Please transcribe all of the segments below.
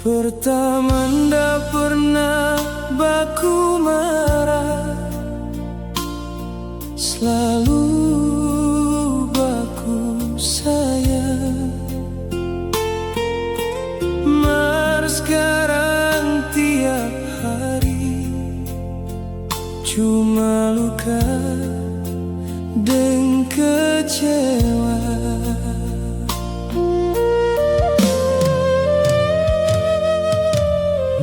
Pertama ndak pernah baku marah, selalu baku sayang. Mar sekarang tiap hari cuma luka dan kecewa.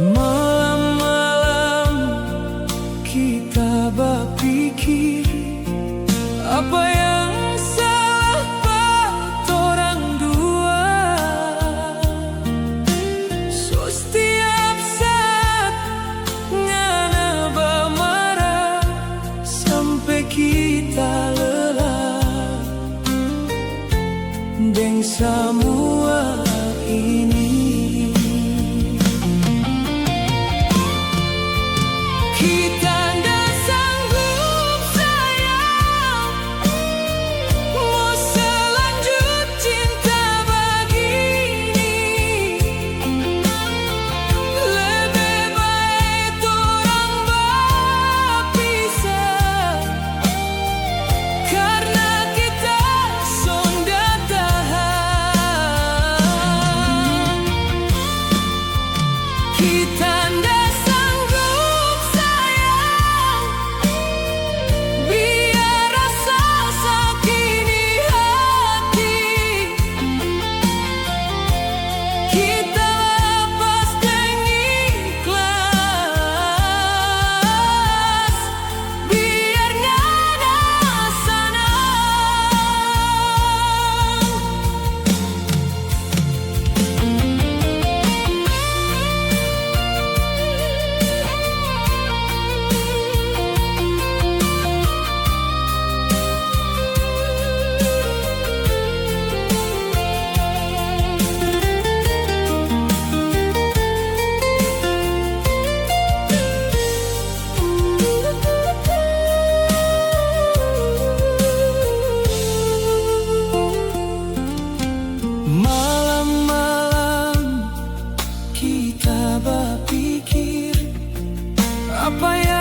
Malam-malam kita berpikir apa yang salah buat orang dua. So setiap saat ngana bermarah sampai kita lelah dengan semua ini. Kita ndak sanggup sayang, mau selanjut cinta begini. Lebih baik orang berpisah, karena kita sudah tahan. Kita ndak malam-malam kita berpikir apa yang